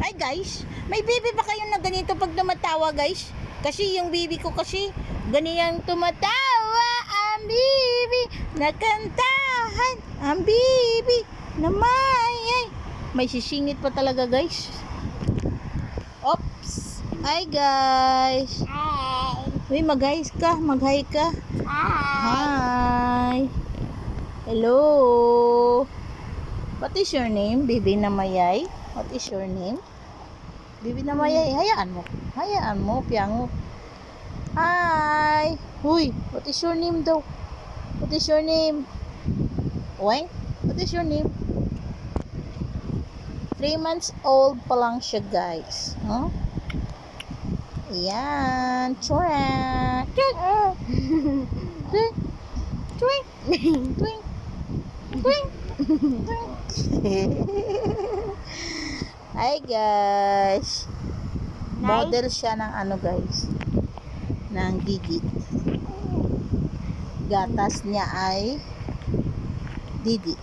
Hi guys, may baby ba kayo na ganito pag tumatawa guys? Kasi yung baby ko kasi ganyan tumatawa. Ang baby nakantahan. Ang baby na may sisingit pa talaga guys. Oops. Hi guys. Hi. Uy, mag-hi ka. Mag-hi ka. Hi. Hi. Hello. What is your name, baby na mayay? What is your name? Baby na mayay, hayaan mo. Hayaan mo, piyango. Hi. Huy, what is your name daw? What is your name? Oink, what is your name? 3 months old pa lang siya, guys. Huh? Ayan. Chura. Twink. Twink. Twink. Twink. Twink. Hi guys. Model siya ng ano guys, ng Gigi. Gatas niya ay Didi.